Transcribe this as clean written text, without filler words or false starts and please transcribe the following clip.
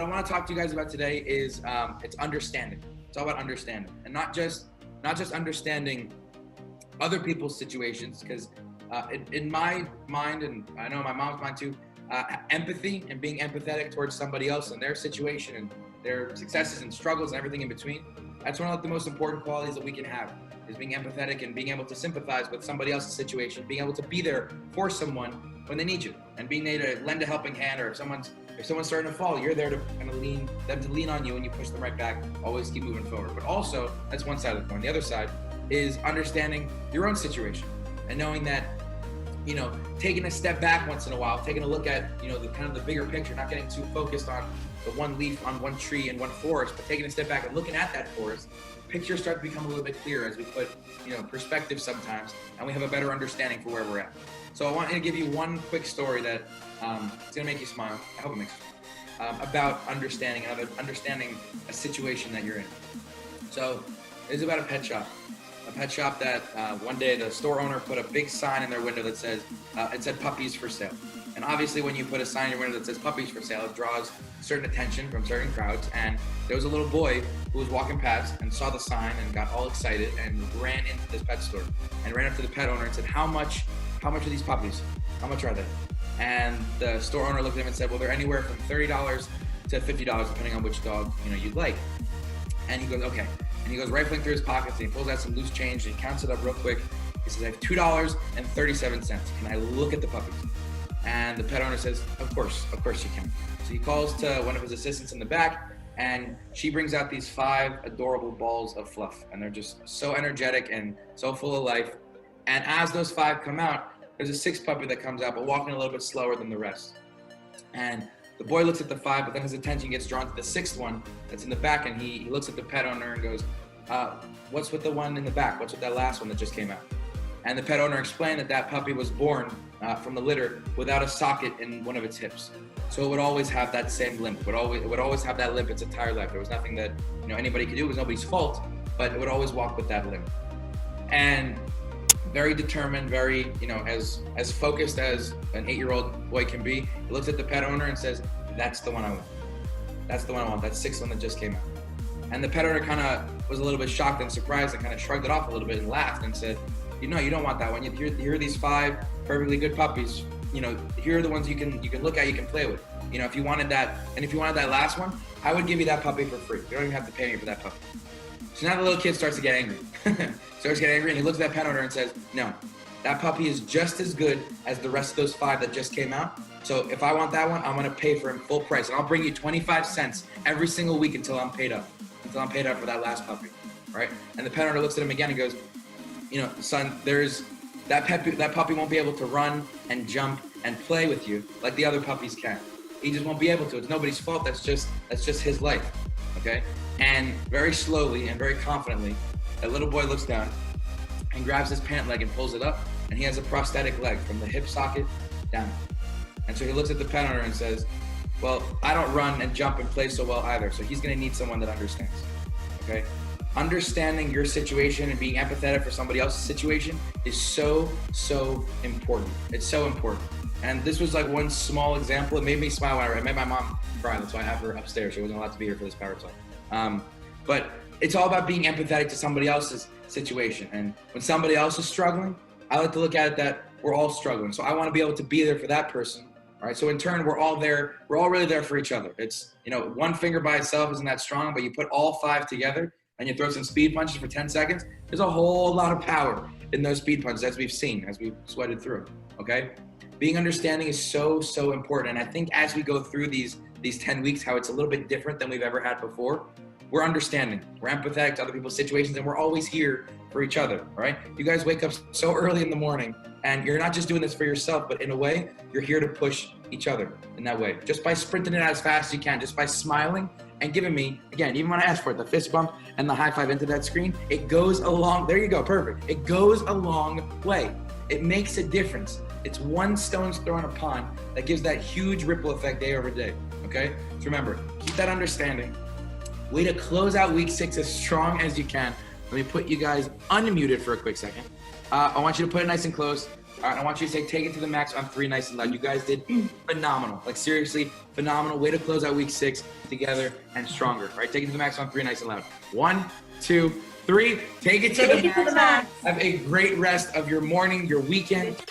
what I want to talk to you guys about today is it's understanding. It's all about understanding, and not just understanding other people's situations, because in my mind, and I know my mom's mind too, empathy and being empathetic towards somebody else and their situation and their successes and struggles and everything in between. That's one of the most important qualities that we can have, is being empathetic and being able to sympathize with somebody else's situation, being able to be there for someone when they need you, and being there to lend a helping hand, or if someone's starting to fall, you're there to kind of lean on you, and you push them right back. Always keep moving forward. But also, that's one side of the coin. The other side is understanding your own situation and knowing that, taking a step back once in a while, taking a look at, the kind of the bigger picture, not getting too focused on the one leaf on one tree in one forest, but taking a step back and looking at that forest, pictures start to become a little bit clearer as we put, perspective sometimes, and we have a better understanding for where we're at. So I want to give you one quick story that it's going to make you smile. I hope it makes you smile. About understanding a situation that you're in. So it's about a pet shop. A pet shop that one day the store owner put a big sign in their window that says, it said puppies for sale. And obviously when you put a sign in your window that says puppies for sale, it draws certain attention from certain crowds. And there was a little boy who was walking past and saw the sign and got all excited and ran into this pet store and ran up to the pet owner and said, how much are these puppies? How much are they? And the store owner looked at him and said, well, they're anywhere from $30 to $50, depending on which dog you'd like. And he goes, okay. And he goes rifling through his pockets and he pulls out some loose change and he counts it up real quick. He says, I have $2.37. Can I look at the puppies? And the pet owner says, of course you can. So he calls to one of his assistants in the back, and she brings out these 5 adorable balls of fluff. And they're just so energetic and so full of life. And as those 5 come out, there's a 6th puppy that comes out, but walking a little bit slower than the rest. And the boy looks at the 5, but then his attention gets drawn to the 6th one that's in the back, and he looks at the pet owner and goes, what's with the one in the back? What's with that last one that just came out? And the pet owner explained that puppy was born from the litter without a socket in one of its hips. So it would always have that same limp. It would always have that limp its entire life. There was nothing that anybody could do. It was nobody's fault, but it would always walk with that limp. And very determined, very, as focused as an 8-year-old boy can be, he looks at the pet owner and says, that's the one I want. That's the one I want. That 6th one that just came out. And the pet owner kind of was a little bit shocked and surprised and kind of shrugged it off a little bit and laughed and said, you don't want that one. Here are these 5 perfectly good puppies. Here are the ones you can look at, you can play with. If you wanted that, and if you wanted that last one, I would give you that puppy for free. You don't even have to pay me for that puppy. So now the little kid starts to get angry. And he looks at that pet owner and says, no, that puppy is just as good as the rest of those 5 that just came out. So if I want that one, I'm going to pay for him full price. And I'll bring you 25 cents every single week until I'm paid up for that last puppy, right? And the pet owner looks at him again and goes, son, there's that puppy won't be able to run and jump and play with you like the other puppies can. He just won't be able to. It's nobody's fault. That's just his life, okay? And very slowly and very confidently, that little boy looks down and grabs his pant leg and pulls it up, and he has a prosthetic leg from the hip socket down. And so he looks at the pet owner and says, well, I don't run and jump and play so well either, so he's going to need someone that understands, okay? Understanding your situation and being empathetic for somebody else's situation is so important. It's so important. And this was like one small example. It made me smile when I made my mom cry. That's why I have her upstairs. She wasn't allowed to be here for this power talk. But it's all about being empathetic to somebody else's situation. And when somebody else is struggling, I like to look at it that we're all struggling. So I want to be able to be there for that person. All right. So in turn, we're all there. We're all really there for each other. It's, one finger by itself isn't that strong, but you put all 5 together and you throw some speed punches for 10 seconds, there's a whole lot of power in those speed punches, as we've seen, as we've sweated through, okay? Being understanding is so important. And I think as we go through these 10 weeks, how it's a little bit different than we've ever had before, we're understanding, we're empathetic to other people's situations, and we're always here for each other, right? You guys wake up so early in the morning, and you're not just doing this for yourself, but in a way, you're here to push each other in that way. Just by sprinting it as fast as you can, just by smiling and giving me, again, even when I ask for it, the fist bump and the high five into that screen, it goes along, there you go, perfect. It goes a long way. It makes a difference. It's one stone's throw in a pond that gives that huge ripple effect day over day, okay? So remember, keep that understanding. Way to close out week 6 as strong as you can. Let me put you guys unmuted for a quick second. I want you to put it nice and close. All right, I want you to say, take it to the max on 3, nice and loud. You guys did phenomenal. Like, seriously, phenomenal. Way to close out week 6 together and stronger. All right, take it to the max on 3, nice and loud. 1, 2, 3. Take it to the max. Have a great rest of your morning, your weekend.